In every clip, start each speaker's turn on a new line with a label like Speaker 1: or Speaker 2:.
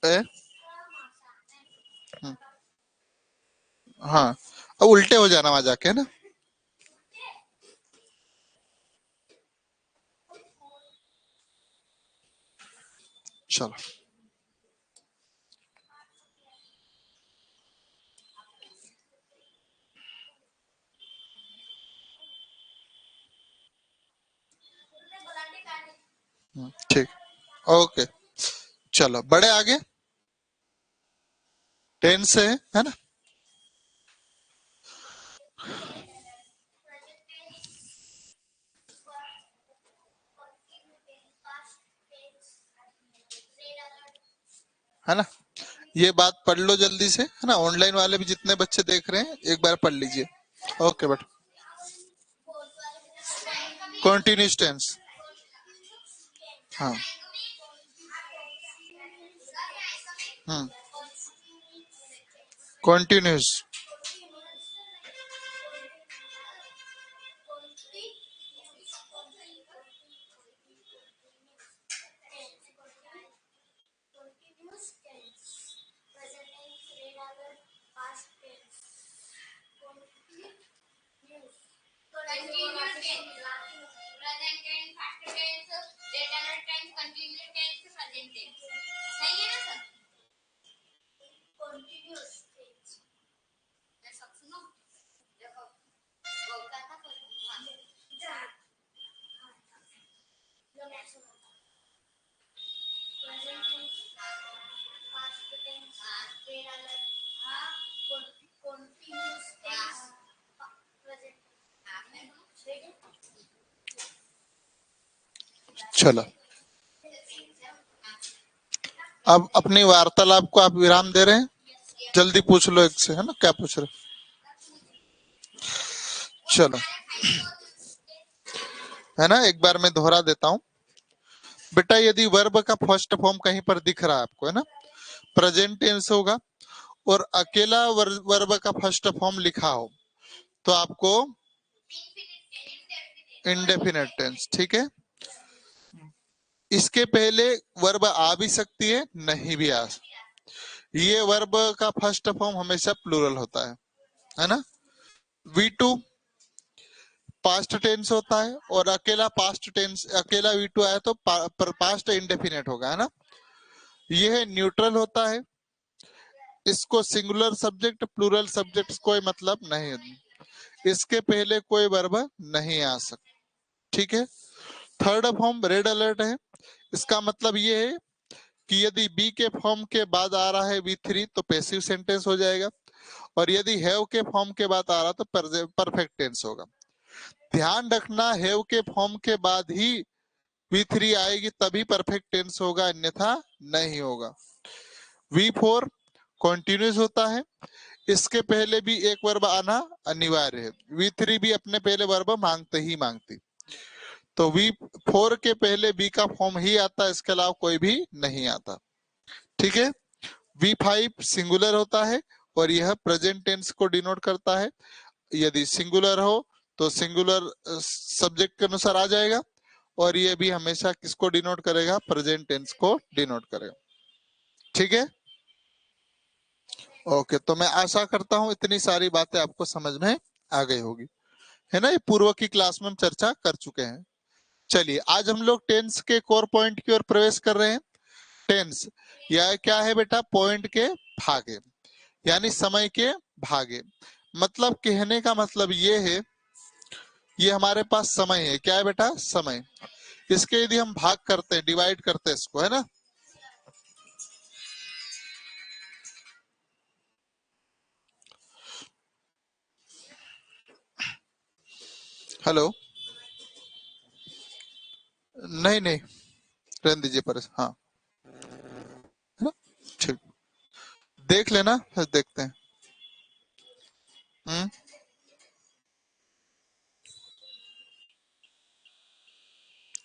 Speaker 1: ए? हम्म, हाँ, अब उल्टे हो जाना वहां जाके, है ना। चलो। ठीक। ओके। चलो बड़े आगे। टेंस है ना। है ना, ये बात पढ़ लो जल्दी से, है ना। ऑनलाइन वाले भी जितने बच्चे देख रहे हैं एक बार पढ़ लीजिए। ओके बेटा। Continuous tense. हाँ। हम्म। कॉन्टिन्यूस। चलो, अब अपनी वार्तालाप को आप विराम दे रहे हैं। जल्दी पूछ लो एक से, है ना, क्या पूछ रहे। चलो, है ना, एक बार मैं दोहरा देता हूँ। बेटा यदि वर्ब का फर्स्ट फॉर्म कहीं पर दिख रहा है आपको, है ना, प्रेजेंट टेंस होगा, और अकेला वर्ब का फर्स्ट फॉर्म लिखा हो तो आपको इंडेफिनेट टेंस। ठीक है। इसके पहले वर्ब आ भी सकती है, नहीं भी आ सकती। ये वर्ब का फर्स्ट फॉर्म हमेशा प्लूरल होता है ना। V2 पास्ट टेंस होता है, और अकेला पास्ट टेंस, अकेला V2 आया तो पास्ट इंडेफिनेट होगा, है ना। यह न्यूट्रल होता है, इसको सिंगुलर सब्जेक्ट प्लूरल सब्जेक्ट कोई मतलब नहीं है, इसके पहले कोई वर्ब नहीं आ सकता। ठीक है। थर्ड फॉर्म रेड अलर्ट है। इसका मतलब ये है कि यदि बी के फॉर्म के बाद आ रहा है V3 तो पैसिव सेंटेंस हो जाएगा, और यदि हैव के फॉर्म के बाद आ रहा तो परफेक्ट टेंस होगा। ध्यान रखना, हैव के फॉर्म के बाद ही V3 आएगी तभी परफेक्ट टेंस होगा, अन्यथा नहीं होगा। V4 कॉन्टिन्यूस होता है, इसके पहले भी एक वर्ब आना अनिवार्य है। V3 भी अपने पहले वर्ब मांगते ही मांगती, तो V4 के पहले बी का फॉर्म ही आता है, इसके अलावा कोई भी नहीं आता। ठीक है। V5 सिंगुलर होता है, और यह प्रेजेंट टेंस को डिनोट करता है। यदि सिंगुलर हो तो सिंगुलर सब्जेक्ट के अनुसार आ जाएगा, और ये भी हमेशा किसको डिनोट करेगा, प्रेजेंट टेंस को डिनोट करेगा। ठीक है। ओके, तो मैं आशा करता हूं इतनी सारी बातें आपको समझ में आ गई होगी, है ना। ये पूर्व की क्लास में हम चर्चा कर चुके हैं। चलिए, आज हम लोग टेंस के कोर पॉइंट की ओर प्रवेश कर रहे हैं। टेंस यह क्या है बेटा, पॉइंट के भागे, यानी समय के भागे। मतलब कहने का मतलब ये है, ये हमारे पास समय है, क्या है बेटा, समय। इसके यदि हम भाग करते हैं, डिवाइड करते हैं इसको, है ना। हेलो। नहीं नहीं, रहने दीजिए पर, हाँ, है ना। ठीक, देख लेना, फिर देखते हैं। हम्म।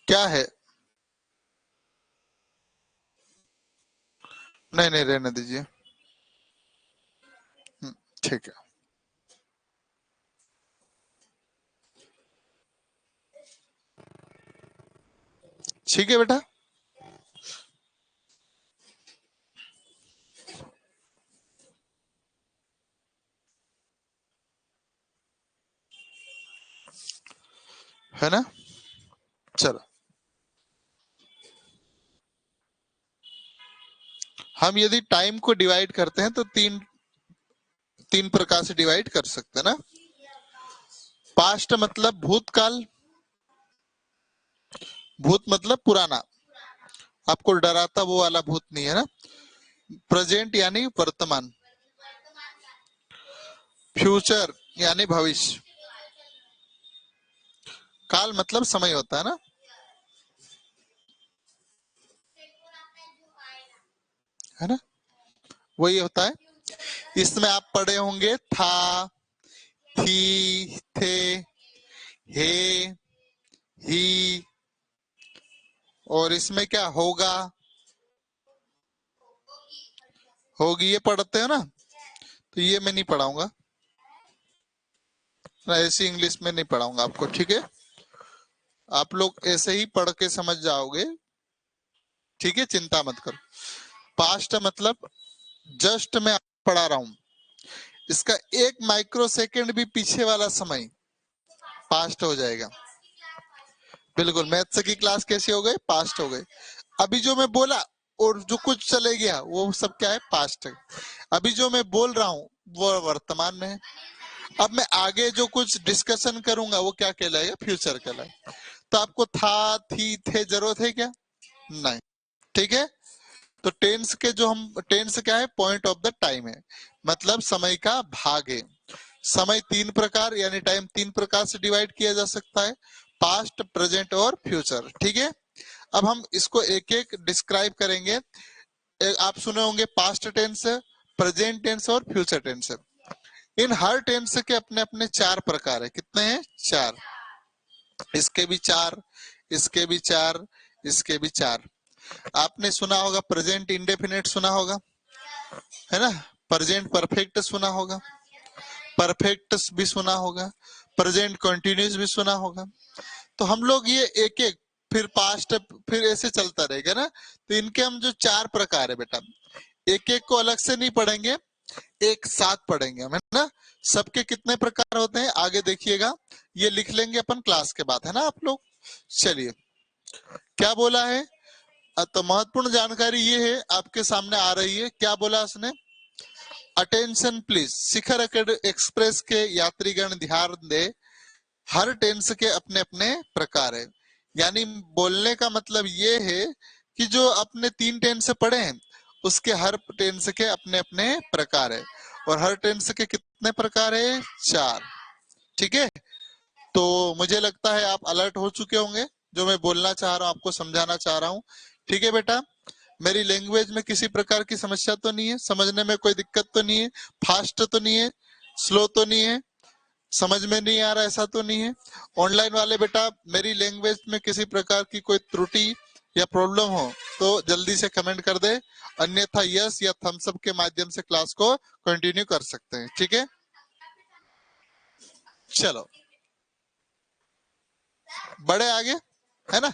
Speaker 1: क्या है। नहीं नहीं, रहने दीजिए। ठीक है। ठीक है बेटा। है ना। चलो हम यदि टाइम को डिवाइड करते हैं तो तीन तीन प्रकार से डिवाइड कर सकते हैं ना। पास्ट मतलब भूतकाल, भूत मतलब पुराना, आपको डराता वो वाला भूत नहीं है ना। प्रेजेंट यानी वर्तमान, फ्यूचर यानी भविष्य, काल मतलब समय होता है ना, है ना, वही होता है। इसमें आप पढ़े होंगे था, थी, थे, हे, ही, और इसमें क्या होगा, होगी, ये पढ़ते हो ना। तो ये मैं नहीं पढ़ाऊंगा ना, ऐसी इंग्लिश में नहीं पढ़ाऊंगा आपको, ठीक है। आप लोग ऐसे ही पढ़ के समझ जाओगे, ठीक है, चिंता मत करो। पास्ट मतलब जस्ट मैं पढ़ा रहा हूं, इसका एक माइक्रो सेकेंड भी पीछे वाला समय पास्ट हो जाएगा। बिल्कुल, मैथ्स की क्लास कैसे हो गई, पास्ट हो गई। अभी जो मैं बोला और जो कुछ चले गया वो सब क्या है, पास्ट है। अभी जो मैं बोल रहा हूँ वो वर्तमान में है। अब मैं आगे जो कुछ डिस्कशन करूंगा वो क्या कहलाएगा, फ्यूचर कहलाएगा। तो आपको था, थी, थे जरूरत है क्या, नहीं, ठीक है। तो टेंस के जो हम, टेंस क्या है, पॉइंट ऑफ द टाइम है, मतलब समय का भाग है। समय तीन प्रकार यानी टाइम तीन प्रकार से डिवाइड किया जा सकता है, पास्ट, प्रेजेंट और फ्यूचर, ठीक है। अब हम इसको एक एक डिस्क्राइब करेंगे। आप सुने होंगे पास्ट टेंस, प्रेजेंट टेंस और फ्यूचर टेंस। इन हर टेंस के अपने अपने चार प्रकार है। कितने हैं, चार। इसके भी चार, इसके भी चार, इसके भी चार। आपने सुना होगा प्रेजेंट इंडेफिनिट, सुना होगा, है ना। प्रेजेंट परफेक्ट सुना होगा, परफेक्ट भी सुना होगा, प्रेजेंट कंटिन्यूस भी सुना होगा। तो हम लोग ये एक एक, फिर पास्ट, फिर ऐसे चलता रहेगा ना। तो इनके हम जो चार प्रकार है बेटा, एक एक को अलग से नहीं पढ़ेंगे, एक साथ पढ़ेंगे हम, है ना। सबके कितने प्रकार होते हैं आगे देखिएगा, ये लिख लेंगे अपन क्लास के बाद, है ना आप लोग। चलिए, क्या बोला है, तो महत्वपूर्ण जानकारी ये है आपके सामने आ रही है। क्या बोला उसने, अटेंशन प्लीज, शिखर एक्सप्रेस के यात्रीगण ध्यान दे, हर टेंस के अपने अपने प्रकार है। यानी बोलने का मतलब ये है कि जो अपने तीन टेंस पढ़े हैं उसके हर टेंस के अपने अपने प्रकार है, और हर टेंस के कितने प्रकार है, चार, ठीक है। तो मुझे लगता है आप अलर्ट हो चुके होंगे, जो मैं बोलना चाह रहा हूँ आपको समझाना चाह रहा हूँ, ठीक है बेटा। मेरी लैंग्वेज में किसी प्रकार की समस्या तो नहीं है, समझने में कोई दिक्कत तो नहीं है, फास्ट तो नहीं है, स्लो तो नहीं है, समझ में नहीं आ रहा ऐसा तो नहीं है। ऑनलाइन वाले बेटा मेरी लैंग्वेज में किसी प्रकार की कोई त्रुटि या प्रॉब्लम हो तो जल्दी से कमेंट कर दे, अन्यथा यस या थम्स अप के माध्यम से क्लास को कंटिन्यू कर सकते हैं, ठीक है। चलो बड़े आगे, है ना।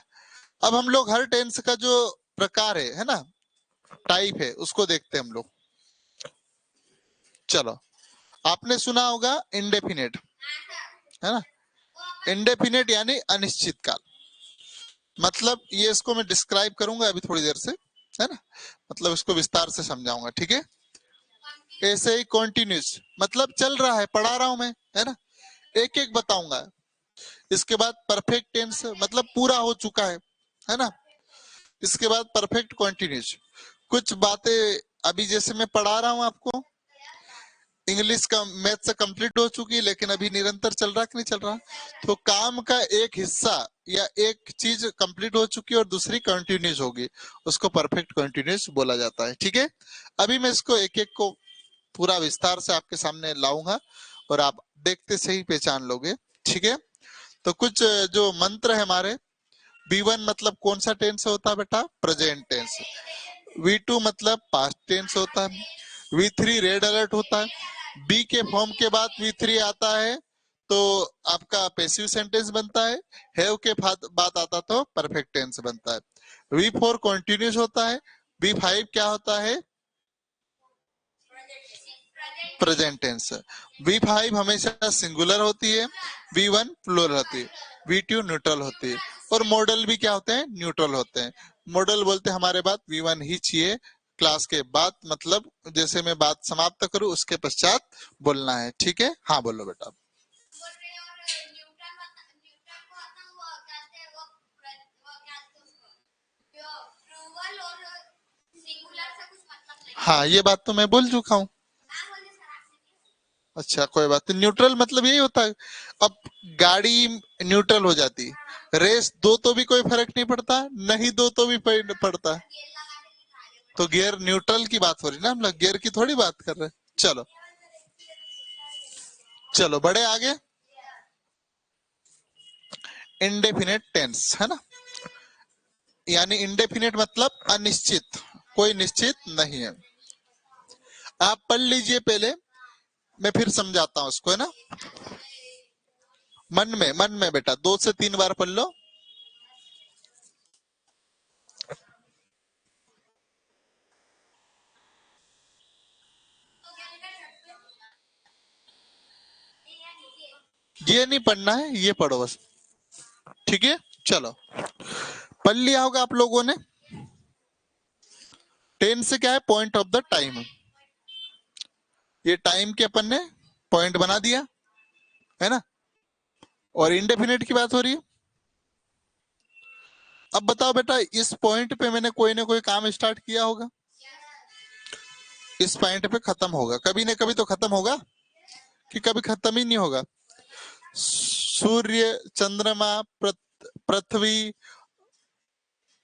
Speaker 1: अब हम लोग हर टेंस का जो प्रकार है ना, टाइप है, उसको देखते हैं हम लोग। चलो, आपने सुना होगा इंडेफिनेट, है ना। इंडेफिनेट यानी अनिश्चित काल, मतलब ये इसको मैं डिस्क्राइब करूंगा अभी थोड़ी देर से, है ना, मतलब इसको विस्तार से समझाऊंगा, ठीक है। ऐसे ही कॉन्टिन्यूस मतलब चल रहा है, पढ़ा रहा हूं मैं, है ना, एक एक बताऊंगा। इसके बाद परफेक्ट टेंस मतलब पूरा हो चुका है ना। इसके बाद परफेक्ट कॉन्टिन्यूस, कुछ बातें अभी जैसे मैं पढ़ा रहा हूं आपको, इंग्लिश का मैथ से कंप्लीट हो चुकी है, लेकिन अभी निरंतर चल रहा कि नहीं चल रहा। तो काम का एक हिस्सा या एक चीज कंप्लीट हो चुकी है और दूसरी कंटिन्यूस होगी, उसको परफेक्ट कंटिन्यूस बोला जाता है, ठीक है। अभी मैं इसको एक एक को पूरा विस्तार से आपके सामने लाऊंगा और आप देखते से ही पहचान लोगे, ठीक है। तो कुछ जो मंत्र है हमारे, V1 मतलब कौन सा टेंस होता है बेटा, प्रेजेंट टेंस। V2 मतलब पास्ट टेंस होता है। V3 रेड अलर्ट होता है। बी के फॉर्म के बाद V3 आता है तो आपका पैसिव सेंटेंस बनता है। हैव के बाद आता तो परफेक्ट टेंस बनता है। V4 कंटिन्यूस होता है। V5 क्या होता है, प्रेजेंट टेंस। V5 हमेशा सिंगुलर होती है, V1 प्लूरल होती है। V2 न्यूट्रल होती है। और मॉडल भी क्या होते हैं, न्यूट्रल होते हैं। मॉडल बोलते हैं हमारे बात V1 ही चाहिए क्लास के बाद, मतलब जैसे मैं बात समाप्त करूं उसके पश्चात बोलना है, ठीक है। हाँ बोलो बेटा। हाँ ये बात तो मैं बोल चुका हूँ। अच्छा कोई बात नहीं, न्यूट्रल मतलब यही होता है। अब गाड़ी न्यूट्रल हो जाती, रेस दो तो भी कोई फर्क नहीं पड़ता, नहीं दो तो भी पड़ता। तो गियर न्यूट्रल की बात हो रही ना, हम लोग गियर की थोड़ी बात कर रहे हैं। चलो चलो बड़े आगे। इंडेफिनेट टेंस है ना, यानी इंडेफिनेट मतलब अनिश्चित, कोई निश्चित नहीं है। आप पढ़ लीजिए पहले, मैं फिर समझाता हूं उसको, है ना। मन में बेटा 2 से 3 बार पढ़ लो। ये नहीं पढ़ना है, ये पढ़ो बस, ठीक है। चलो पढ़ लिया होगा आप लोगों ने। टेंस से क्या है, पॉइंट ऑफ द टाइम। ये टाइम के अपन ने पॉइंट बना दिया, है ना। और इंडेफिनेट की बात हो रही है। अब बताओ बेटा, इस पॉइंट पे मैंने कोई ना कोई काम स्टार्ट किया होगा, इस पॉइंट पे खत्म होगा, कभी ना कभी तो खत्म होगा, कि कभी खत्म ही नहीं होगा। सूर्य, चंद्रमा, पृथ्वी,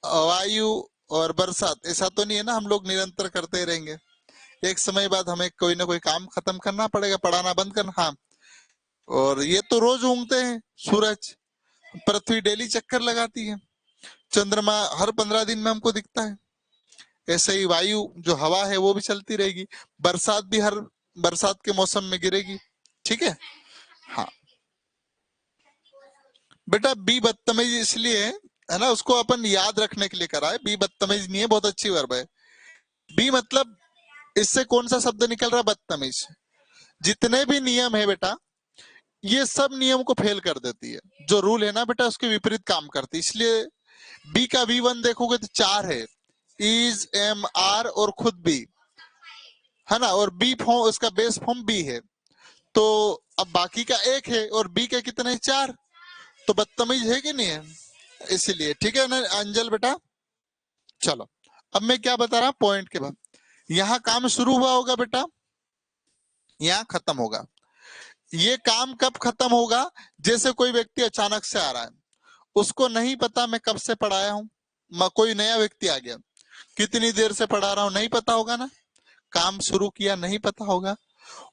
Speaker 1: वायु और बरसात, ऐसा तो नहीं है ना हम लोग निरंतर करते ही रहेंगे। एक समय बाद हमें कोई ना कोई काम खत्म करना पड़ेगा, पढ़ाना बंद करना। हाँ, और ये तो रोज उगते हैं सूरज, पृथ्वी डेली चक्कर लगाती है, चंद्रमा हर 15 दिन में हमको दिखता है। ऐसे ही वायु जो हवा है वो भी चलती रहेगी, बरसात भी हर बरसात के मौसम में गिरेगी, ठीक है। हाँ बेटा, बी बदतमीज इसलिए है ना, उसको अपन याद रखने के लिए करा है। बी बदतमीज नहीं है, बहुत अच्छी वर्ब है। बी मतलब इससे कौन सा शब्द निकल रहा है, बदतमीज। जितने भी नियम है बेटा, ये सब नियम को फेल कर देती है। जो रूल है ना बेटा, उसके विपरीत काम करती है। इसलिए बी का V1 देखोगे तो 4 है, इज, एम, आर और खुद बी, है ना। और बी फॉर्म, उसका बेस फॉर्म बी है। तो अब बाकी का 1 है और बी के कितने, 4। तो बदतमीज है कि नहीं है, इसीलिए, ठीक है ना अंजल बेटा। चलो अब मैं क्या बता रहा हूं, पॉइंट के बाद यहाँ काम शुरू हुआ होगा बेटा, यहाँ खत्म होगा। ये काम कब खत्म होगा, जैसे कोई व्यक्ति अचानक से आ रहा है, उसको नहीं पता मैं कब से पढ़ाया हूं। कोई नया व्यक्ति आ गया, कितनी देर से पढ़ा रहा हूं नहीं पता होगा ना, काम शुरू किया नहीं पता होगा,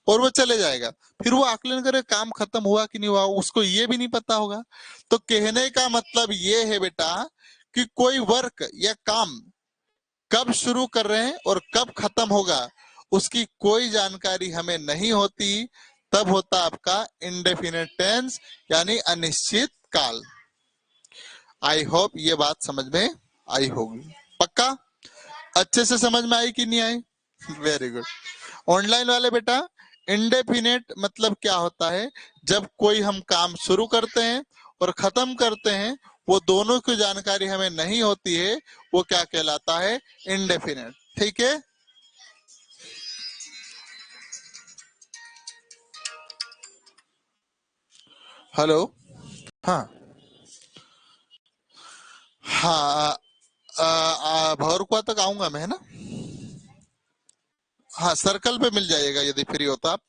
Speaker 1: और वो चले जाएगा। फिर वो आकलन करे काम खत्म हुआ कि नहीं हुआ, उसको ये भी नहीं पता होगा। तो कहने का मतलब ये है बेटा कि कोई वर्क या काम कब शुरू कर रहे हैं और कब खत्म होगा, उसकी कोई जानकारी हमें नहीं होती। तब होता आपका इंडेफिनिट टेंस, यानी अनिश्चित काल। आई होप ये बात समझ में आई होगी, पक्का अच्छे से समझ में आई कि नहीं आई। Very good. ऑनलाइन वाले बेटा, इंडेफिनेट मतलब क्या होता है, जब कोई हम काम शुरू करते हैं और खत्म करते हैं, वो दोनों की जानकारी हमें नहीं होती है, वो क्या कहलाता है, इंडेफिनेट, ठीक है। हेलो। हाँ हाँ, भौरकुआ तक आऊंगा मैं, है ना। हाँ सर्कल पे मिल जाइएगा यदि फ्री होता आप।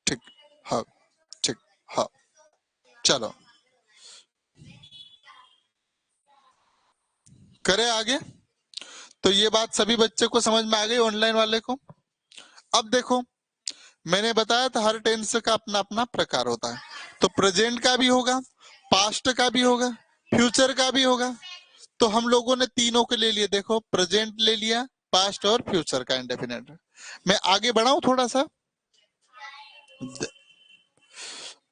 Speaker 1: ठीक। हाँ ठीक। हाँ चलो करें आगे। तो ये बात सभी बच्चे को समझ में आ गई, ऑनलाइन वाले को। अब देखो, मैंने बताया था हर टेंस का अपना अपना प्रकार होता है। तो प्रेजेंट का भी होगा, पास्ट का भी होगा, फ्यूचर का भी होगा। तो हम लोगों ने तीनों के ले लिए, देखो प्रेजेंट ले लिया, पास्ट और फ्यूचर का इंडेफिनेट। मैं आगे बढ़ाऊं थोड़ा सा।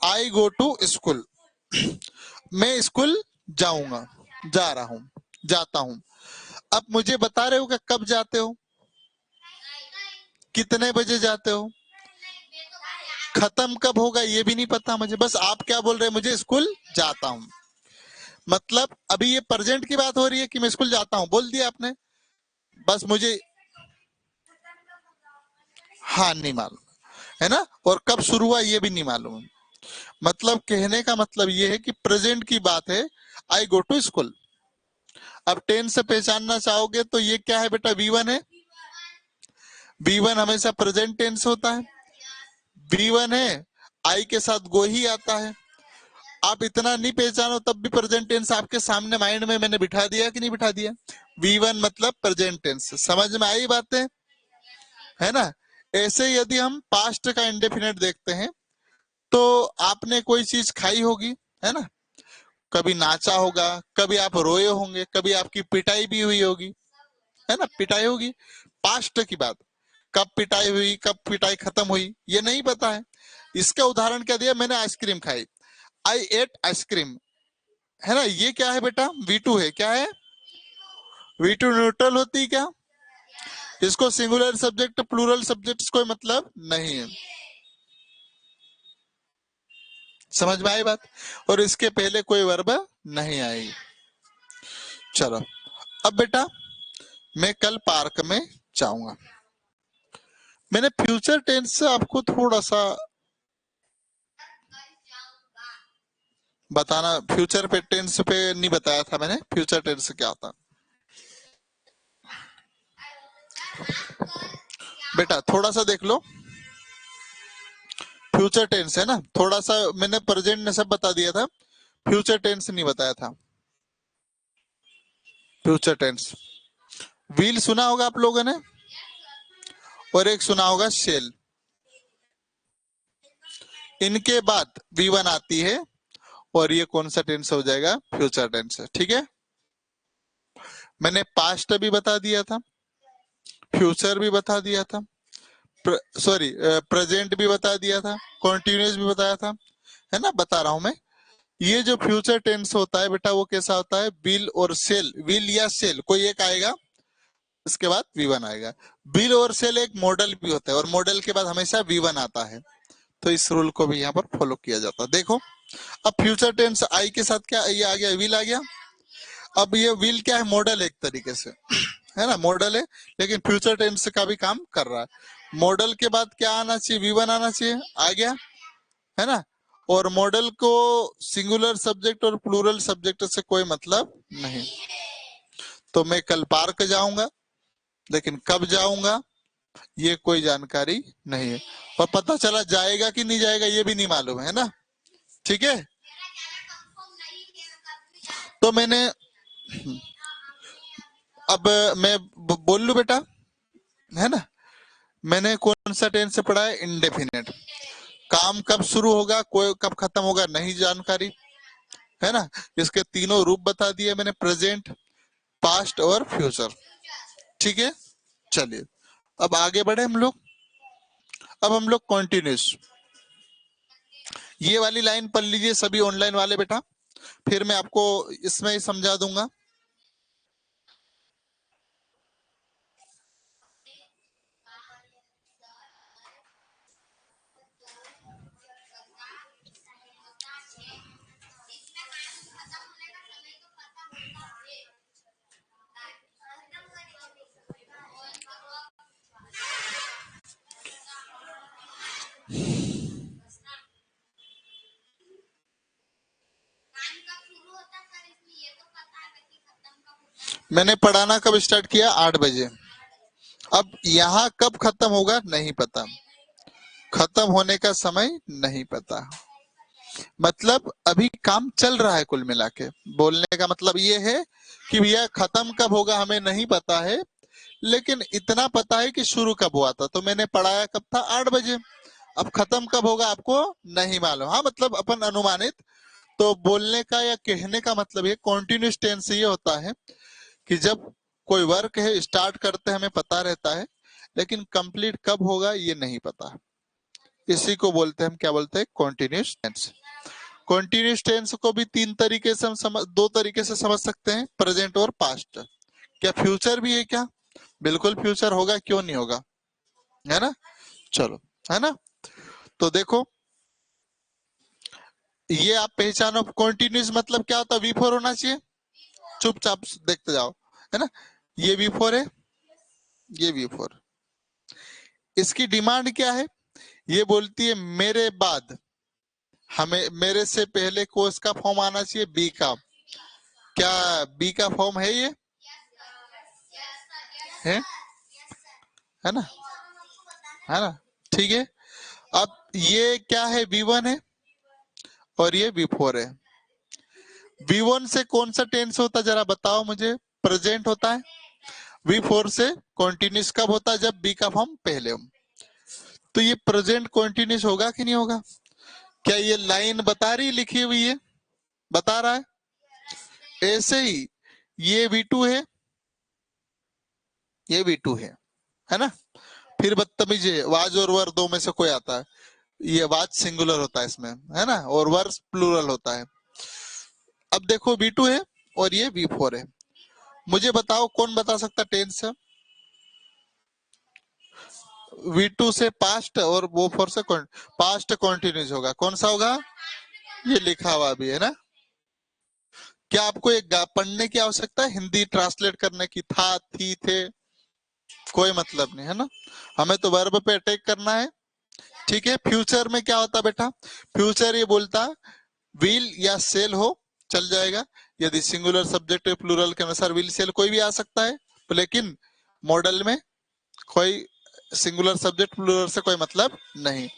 Speaker 1: आई गो टू स्कूल, मैं स्कूल जाऊंगा, जा रहा हूं, जाता हूं। अब मुझे बता रहे हो कि कब जाते हो, कितने बजे जाते हो, खत्म कब होगा ये भी नहीं पता मुझे, बस आप क्या बोल रहे हैं, मुझे स्कूल जाता हूं। मतलब अभी ये प्रेजेंट की बात हो रही है कि मैं स्कूल जाता हूं, बोल दिया आपने, बस मुझे हाँ नहीं मालूम है ना, और कब शुरू हुआ ये भी नहीं मालूम है। मतलब कहने का मतलब ये है कि प्रेजेंट की बात है, आई गो टू स्कूल। अब टेंस से पहचानना चाहोगे तो ये क्या है बेटा, V1 है। V1 हमेशा प्रेजेंट टेंस होता है। V1 है, आई के साथ गो ही आता है। आप इतना नहीं पहचानो तब भी प्रेजेंट टेंस आपके सामने माइंड में मैंने बिठा दिया कि नहीं बिठा दिया। V1 मतलब प्रेजेंट टेंस, समझ में आई बातें, है ना। ऐसे यदि हम पास्ट का इंडेफिनेट देखते हैं तो आपने कोई चीज खाई होगी, है ना, कभी नाचा होगा, कभी आप रोए होंगे, कभी आपकी पिटाई भी हुई होगी, है ना, पिटाई होगी। पास्ट की बात, कब पिटाई हुई, कब पिटाई खत्म हुई ये नहीं पता है। इसका उदाहरण क्या दिया मैंने, आइसक्रीम खाई, आई एट आइसक्रीम, है ना। ये क्या है बेटा, V2 है, क्या है, V2 न्यूट्रल होती है क्या, इसको सिंगुलर सब्जेक्ट प्लूरल सब्जेक्ट कोई मतलब नहीं है। समझ में आई बात, और इसके पहले कोई वर्ब नहीं आई। चलो अब बेटा मैं कल पार्क में जाऊंगा। मैंने फ्यूचर टेंस से आपको थोड़ा सा बताना, फ्यूचर पे टेंस पे नहीं बताया था मैंने, फ्यूचर टेंस क्या होता बेटा, थोड़ा सा देख लो। फ्यूचर टेंस है ना, थोड़ा सा मैंने प्रेजेंट में सब बता दिया था, फ्यूचर टेंस नहीं बताया था। फ्यूचर टेंस, व्हील सुना होगा आप लोगों ने, और एक सुना होगा शेल। इनके बाद V1 आती है, और ये कौन सा टेंस हो जाएगा, फ्यूचर टेंस है, ठीक है। मैंने पास्ट भी बता दिया था, फ्यूचर भी बता दिया था, सॉरी प्रेजेंट भी बता दिया था, कॉन्टिन्यूस भी बताया था, है ना, बता रहा हूं मैं। ये जो फ्यूचर टेंस होता है बेटा वो कैसा होता है, विल और सेल, विल या सेल कोई एक आएगा, इसके बाद V1 आएगा। विल और सेल एक मॉडल भी होता है, और मॉडल के बाद हमेशा V1 आता है, तो इस रूल को भी यहाँ पर फॉलो किया जाता है। देखो अब फ्यूचर टेंस आई के साथ क्या ये आ गया, विल आ गया। अब ये विल क्या है, मॉडल एक तरीके से, है ना, मॉडल है, लेकिन फ्यूचर टेंस का भी काम कर रहा है। मॉडल के बाद क्या आना चाहिए, V1 आना चाहिए, आ गया, है ना। और मॉडल को सिंगुलर सब्जेक्ट और प्लूरल सब्जेक्ट से कोई मतलब नहीं। तो मैं कल पार्क जाऊंगा, लेकिन कब जाऊंगा ये कोई जानकारी नहीं है, और पता चला जाएगा कि नहीं जाएगा ये भी नहीं मालूम है ना, ठीक है। तो मैंने अब मैं बोल लू बेटा, है ना, मैंने कौन सा टेंस से पढ़ा है, इंडेफिनेट। काम कब शुरू होगा, कोई कब खत्म होगा नहीं जानकारी, है ना। इसके तीनों रूप बता दिए मैंने, प्रेजेंट, पास्ट और फ्यूचर, ठीक है। चलिए अब आगे बढ़े हम लोग। अब हम लोग कॉन्टिन्यूस, ये वाली लाइन पढ़ लीजिए सभी ऑनलाइन वाले बेटा, फिर मैं आपको इसमें ही समझा दूंगा। मैंने पढ़ाना कब स्टार्ट किया, 8 बजे। अब यहाँ कब खत्म होगा नहीं पता, खत्म होने का समय नहीं पता, मतलब अभी काम चल रहा है कुल मिला के। बोलने का मतलब ये है कि भैया खत्म कब होगा हमें नहीं पता है, लेकिन इतना पता है कि शुरू कब हुआ था, तो मैंने पढ़ाया कब था, 8 बजे। अब खत्म कब होगा आपको नहीं मालूम, हाँ मतलब अपन अनुमानित। तो बोलने का या कहने का मतलब ये कॉन्टिन्यूस टेंस ये होता है कि जब कोई वर्क है स्टार्ट करते हैं हमें पता रहता है, लेकिन कंप्लीट कब होगा ये नहीं पता। इसी को बोलते हैं, हम क्या बोलते हैं, कॉन्टिन्यूस टेंस। कॉन्टिन्यूस टेंस को भी तीन तरीके से हम दो तरीके से समझ सकते हैं, प्रेजेंट और पास्ट। क्या फ्यूचर भी है क्या, बिल्कुल फ्यूचर होगा, क्यों नहीं होगा, है ना। चलो, है ना। तो देखो, ये आप पहचानो, कॉन्टिन्यूस मतलब क्या होता है, V4 होना चाहिए। चुपचाप देखते जाओ, है ना। ये V4 है, ये V4। इसकी डिमांड क्या है, ये बोलती है मेरे बाद हमें, मेरे से पहले को इसका फॉर्म आना चाहिए बी का। क्या बी का फॉर्म है ये? है ना, है ना। ठीक है, अब ये क्या है, V1 है और ये V4 है। V1 से कौन सा टेंस होता है जरा बताओ मुझे? प्रेजेंट होता है। V4 से कॉन्टिन्यूस कब होता है? जब बी का फॉर्म पहले हो। तो ये प्रेजेंट कॉन्टिन्यूस होगा कि नहीं होगा? क्या ये लाइन बता रही, लिखी हुई है, बता रहा है? ऐसे ही ये V2 है, ये V2 है ना। फिर बदतमीज है, वाज और वर दो में से कोई आता है, ये वाज सिंगुलर होता है इसमें, है ना, और वर्स प्लूरल होता है। अब देखो V2 है और ये V4 है। मुझे बताओ कौन बता सकता टेंस है? V2 से पास्ट और वो फोर से पास्ट कॉन्टिन्यूस होगा। कौन सा होगा? ये लिखा हुआ भी है ना। क्या आपको एक पढ़ने की आवश्यकता है, हिंदी ट्रांसलेट करने की? था, थी, थे, कोई मतलब नहीं, है ना। हमें तो वर्ब पे अटैक करना है। ठीक है, फ्यूचर में क्या होता बेटा? फ्यूचर ये बोलता विल या सेल हो, चल जाएगा। यदि सिंगुलर सब्जेक्ट प्लूरल के अनुसार विल सेल कोई भी आ सकता है, लेकिन मॉडल में कोई सिंगुलर सब्जेक्ट प्लूरल से कोई मतलब नहीं।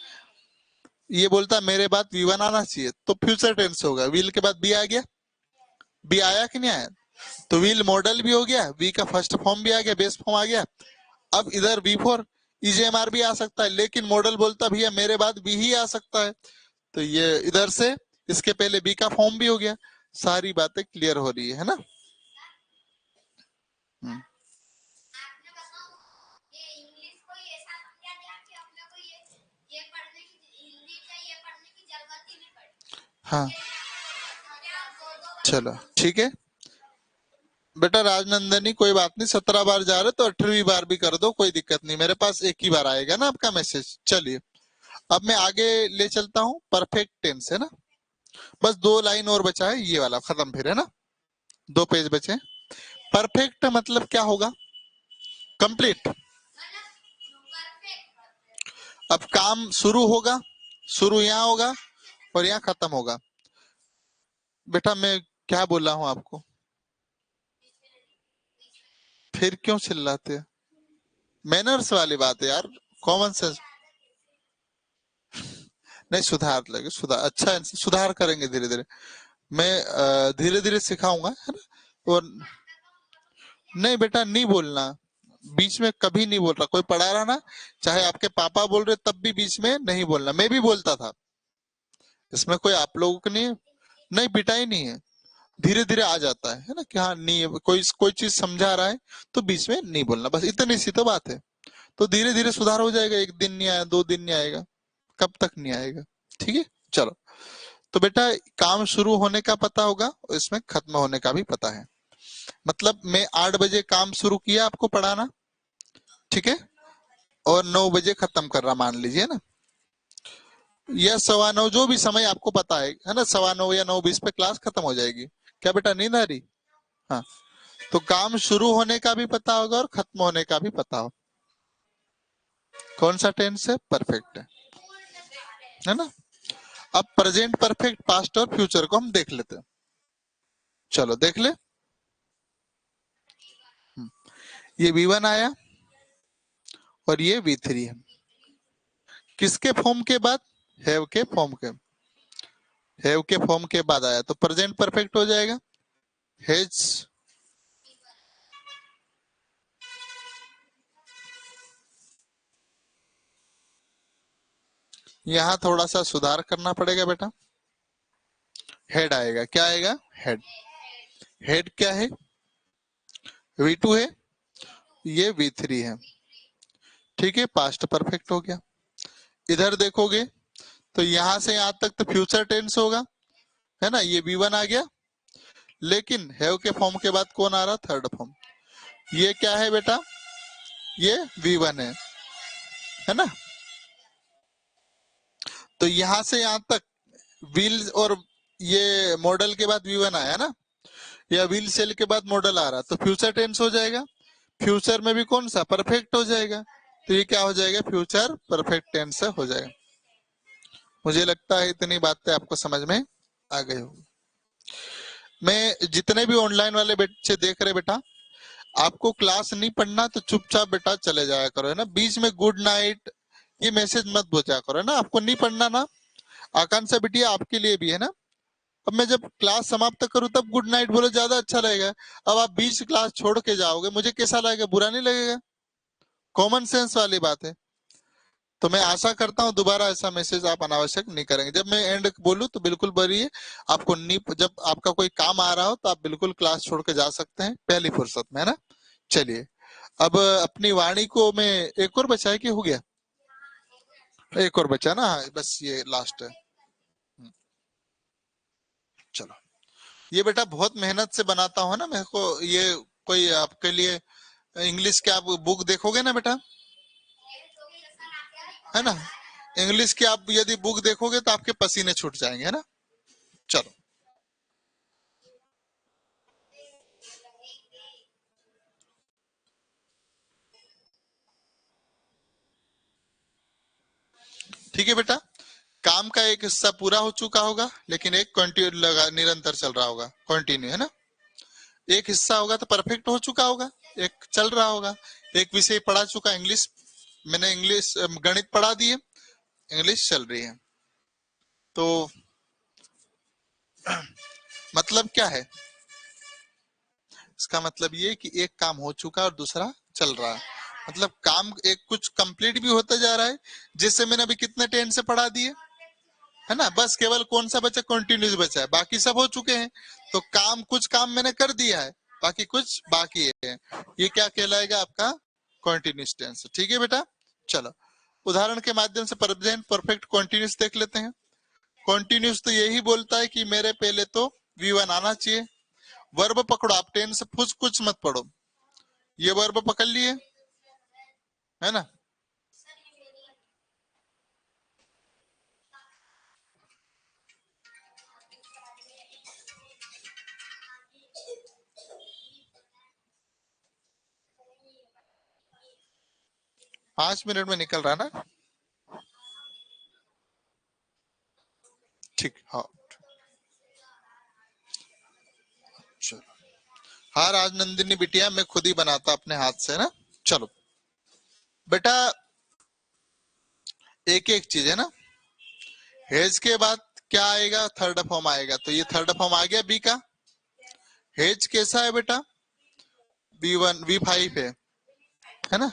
Speaker 1: ये बोलता मेरे बाद V1 आना चाहिए, तो फ्यूचर टेंस होगा। विल के बाद बी आ गया, बी आया कि नहीं आया? तो विल मॉडल भी हो गया, वी का फर्स्ट फॉर्म भी आ गया, बेस फॉर्म आ गया। अब इधर V4 EJMR भी आ सकता है, लेकिन मॉडल बोलता भैया मेरे बाद बी ही आ सकता है। तो ये इधर से इसके पहले बी का फॉर्म भी हो गया। सारी बातें क्लियर हो रही है ना। हाँ, चलो ठीक है बेटा। राजनंदनी कोई बात नहीं, 17 बार जा रहे तो 18वीं बार भी कर दो, कोई दिक्कत नहीं, मेरे पास एक ही बार आएगा ना आपका मैसेज। चलिए अब मैं आगे ले चलता हूँ। परफेक्ट टेंस है ना, बस 2 लाइन और बचा है, ये वाला खत्म फिर, है ना। 2 पेज बचे। परफेक्ट मतलब क्या होगा? कंप्लीट। अब काम शुरू होगा, शुरू यहाँ होगा और यहाँ खत्म होगा। बेटा मैं क्या बोल रहा हूँ आपको, फिर क्यों चिल्लाते हैं? मैनर्स वाली बात है यार, कॉमन सेंस। नहीं सुधार लगे, सुधार अच्छा है, सुधार करेंगे धीरे धीरे। मैं धीरे धीरे सिखाऊंगा, है ना। और नहीं बेटा नहीं बोलना, बीच में कभी नहीं बोल रहा। कोई पढ़ा रहा ना, चाहे आपके पापा बोल रहे तब भी बीच में नहीं बोलना। मैं भी बोलता था, इसमें कोई आप लोगों को नहीं, नहीं पिटाई नहीं है। धीरे धीरे आ जाता है ना, कि हाँ नहीं कोई कोई चीज समझा रहा है तो बीच में नहीं बोलना, बस इतनी सी तो बात है। तो धीरे धीरे सुधार हो जाएगा। एक दिन नहीं आया, 2 दिन नहीं आएगा, कब तक नहीं आएगा? ठीक है चलो। तो बेटा काम शुरू होने का पता होगा और इसमें खत्म होने का भी पता है। मतलब मैं 8 बजे काम शुरू किया आपको पढ़ाना, ठीक है, और 9 बजे खत्म कर रहा मान लीजिए ना, या 9:15, जो भी समय आपको पता है ना, 9:15 या 9:20 पे क्लास खत्म हो जाएगी। क्या बेटा नींद आ रही? हाँ। तो काम शुरू होने का भी पता होगा और खत्म होने का भी पता हो। कौन सा टेंस है? परफेक्ट है ना। अब प्रेजेंट परफेक्ट, पास्ट और फ्यूचर को हम देख लेते हैं। चलो देख ले। ये V1 आया और ये V3 है। किसके फॉर्म के बाद? हैव के फॉर्म के, हैव के फॉर्म के बाद आया, तो प्रेजेंट परफेक्ट हो जाएगा। हैज। यहाँ थोड़ा सा सुधार करना पड़ेगा बेटा। हेड आएगा, क्या आएगा? हेड। हेड क्या है? V2 है, ये V3 है। ठीक है, पास्ट परफेक्ट हो गया। इधर देखोगे तो यहाँ से यहाँ तक तो फ्यूचर टेंस होगा, है ना। ये V1 आ गया, लेकिन हैव के फॉर्म के बाद कौन आ रहा? Third form. ये क्या है बेटा? ये V1 है ना। तो यहां से यहां तक व्हील और ये मॉडल के बाद V1 आया ना, या व्हील सेल के बाद मॉडल आ रहा, तो फ्यूचर टेंस हो जाएगा। फ्यूचर में भी कौन सा, परफेक्ट हो जाएगा, तो ये क्या हो जाएगा, फ्यूचर परफेक्ट टेंस हो जाएगा। मुझे लगता है इतनी बातें आपको समझ में आ गई होगी। मैं जितने भी ऑनलाइन वाले बच्चे देख रहे बेटा, आपको क्लास नहीं पढ़ना तो चुपचाप बेटा चले जाया करो, है ना। बीच में गुड नाइट ये मैसेज मत भेजा करो, है ना। आपको नहीं पढ़ना ना, आकांक्षा बिटिया आपके लिए भी है ना। अब मैं जब क्लास समाप्त करूं तब गुड नाइट बोलो, ज्यादा अच्छा लगेगा। अब आप बीच क्लास छोड़ के जाओगे, मुझे कैसा लगेगा, बुरा नहीं लगेगा। कॉमन सेंस वाली बात है। तो मैं आशा करता हूं दोबारा ऐसा मैसेज आप अनावश्यक नहीं करेंगे। जब मैं एंड बोलूं तो बिल्कुल बोलिए, आपको नहीं, जब आपका कोई काम आ रहा हो तो आप बिल्कुल क्लास छोड़ के जा सकते हैं पहली फुर्सत में, है ना। चलिए, अब अपनी वाणी को मैं, एक और बचा है कि हो गया, एक और बचा ना, बस ये लास्ट है। चलो, ये बेटा बहुत मेहनत से बनाता हूँ ना मेरे को ये, कोई आपके लिए इंग्लिश के आप बुक देखोगे ना बेटा, है ना, इंग्लिश की आप यदि बुक देखोगे तो आपके पसीने छूट जाएंगे, है ना। चलो, ठीक है बेटा, काम का एक हिस्सा पूरा हो चुका होगा, लेकिन एक कंटिन्यू लगा, निरंतर चल रहा होगा, कंटिन्यू, है ना। एक हिस्सा होगा तो परफेक्ट हो चुका होगा, एक चल रहा होगा। एक विषय पढ़ा चुका इंग्लिश, मैंने इंग्लिश गणित पढ़ा दिए, इंग्लिश चल रही है। तो मतलब क्या है, इसका मतलब ये कि एक काम हो चुका और दूसरा चल रहा है, मतलब काम एक कुछ कंप्लीट भी होता जा रहा है। जैसे मैंने अभी कितने टेंस से पढ़ा दिए, है ना, बस केवल कौन सा बचा, कंटिन्यूस बचा है, बाकी सब हो चुके हैं। तो काम, कुछ काम मैंने कर दिया है, बाकी कुछ बाकी है, ये क्या कहलाएगा, आपका कंटिन्यूस टेंस। ठीक है बेटा। चलो, उदाहरण के माध्यम से प्रेजेंट परफेक्ट कंटिन्यूस देख लेते हैं। कंटिन्यूस तो यही बोलता है कि मेरे पहले तो V1 आना चाहिए। वर्ब पकड़ो आप, टेंस फुस कुछ मत पढ़ो, ये वर्ब पकड़ लिए, है ना। 5 मिनट में निकल रहा ना, ठीक, हाँ। चलो, हाँ राजनंदिनी बिटिया, मैं खुद ही बनाता अपने हाथ से ना। चलो बेटा, एक एक चीज है ना, हेज के बाद क्या आएगा, थर्ड फॉर्म आएगा, तो ये थर्ड फॉर्म आ गया बी का। हेज कैसा है बेटा, V1 V5 है ना,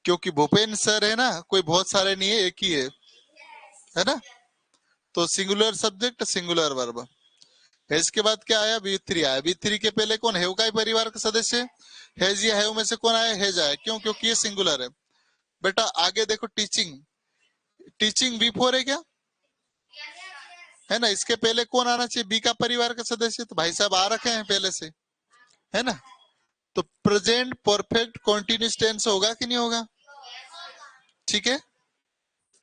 Speaker 1: क्योंकि भूपेन सर है ना, कोई बहुत सारे नहीं है, एक ही है ना। तो singular subject singular verb. Hedge के बाद क्या आया, V3 आया। V3 के पहले कौन, हेव का ही परिवार का सदस्य, हेज या हेव में से कौन आया, हेज आया, क्यों, क्योंकि ये सिंगुलर है। बेटा आगे देखो, टीचिंग, टीचिंग V4 है क्या, है ना। इसके पहले कौन आना चाहिए, बी का परिवार का सदस्य, तो भाई साहब आ रखे हैं पहले से, है ना। तो प्रेजेंट परफेक्ट कंटीन्यूअस टेंस होगा कि नहीं होगा, ठीक है।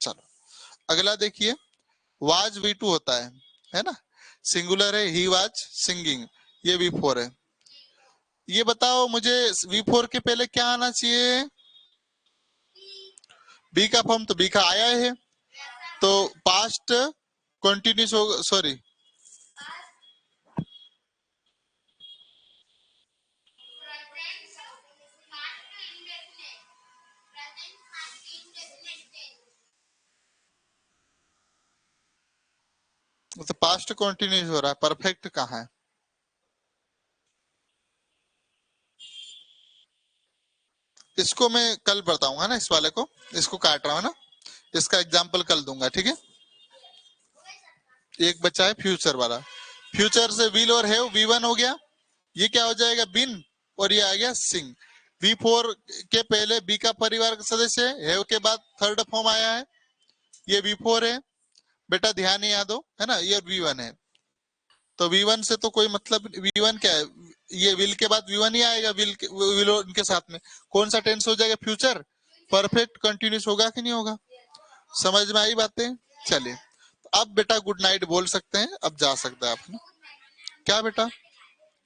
Speaker 1: चलो, अगला देखिए, वाज V2 होता है ना, सिंगुलर है, ही वाज सिंगिंग, ये V4 है। ये बताओ मुझे, V4 के पहले क्या आना चाहिए, बी का फॉर्म, तो बी का आया है, तो पास्ट कंटिन्यूस होगा, सॉरी, तो पास्ट कंटिन्यूस हो रहा है, परफेक्ट कहाँ है। इसको मैं कल बताऊंगा ना, इस वाले को, इसको काट रहा हूँ ना, इसका एग्जाम्पल कल दूंगा, ठीक है। एक बचा है फ्यूचर वाला, फ्यूचर से विल और हैव V1 हो गया, ये क्या हो जाएगा, बिन, और ये आ गया सिंग। V4 के पहले बी का परिवार का सदस्य है, हैव के बाद थर्ड फॉर्म आया है, ये V4 है। बेटा ध्यान ही याद हो, है ना, ये V1 है। तो V1 से तो कोई मतलब, V1 क्या है, ये विल के बाद V1 ही आएगा, विल उनके साथ में कौन सा टेंस हो जाएगा, फ्यूचर परफेक्ट कंटिन्यूस होगा कि नहीं होगा। समझ में आई बातें, चलिए। अब बेटा गुड नाइट बोल सकते हैं, अब जा सकते हैं आप। क्या बेटा,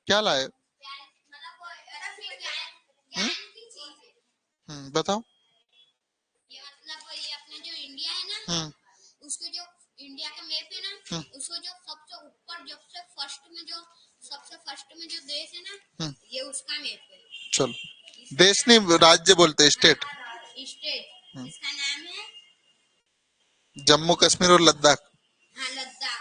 Speaker 1: क्या लाए? हम्म बताओ।
Speaker 2: ये मतलब ये अपना जो इंडिया है ना, उसको जो इंडिया का मैप है ना, उसको जो सबसे ऊपर सबसे फर्स्ट में जो देश है ना, ये उसका मैप है।
Speaker 1: चलो, देश नहीं राज्य बोलते, स्टेट।
Speaker 2: स्टेट इसका नाम है
Speaker 1: जम्मू कश्मीर और लद्दाख।
Speaker 2: हाँ, लद्दाख।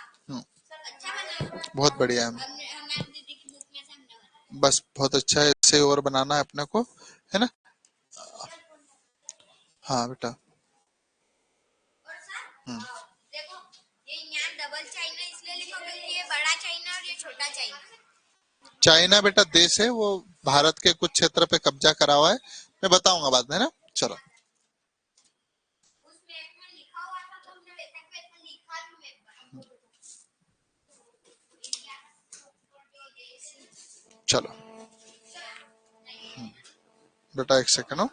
Speaker 2: अच्छा बना,
Speaker 1: बहुत बढ़िया है।
Speaker 2: हमारी दीदी की बुक में से हमने बनाया।
Speaker 1: बस बहुत अच्छा है, इससे और बनाना है अपने को, है ना। हाँ बेटा।
Speaker 2: और सर देखो, ये यहाँ डबल चाइना इसलिए लिखा क्योंकि ये बड़ा चाइना और ये छोटा चाइना।
Speaker 1: चाइना बेटा देश है, वो भारत के कुछ क्षेत्र पे कब्जा करा हुआ है, मैं बताऊंगा बाद में ना। चलो,
Speaker 2: उस मैप में लिखा हुआ था तो हमने वैसा मैप में लिखा भी मैप बना। इंडिया का जो देश है।
Speaker 1: चलो बेटा एक सेकंड हो।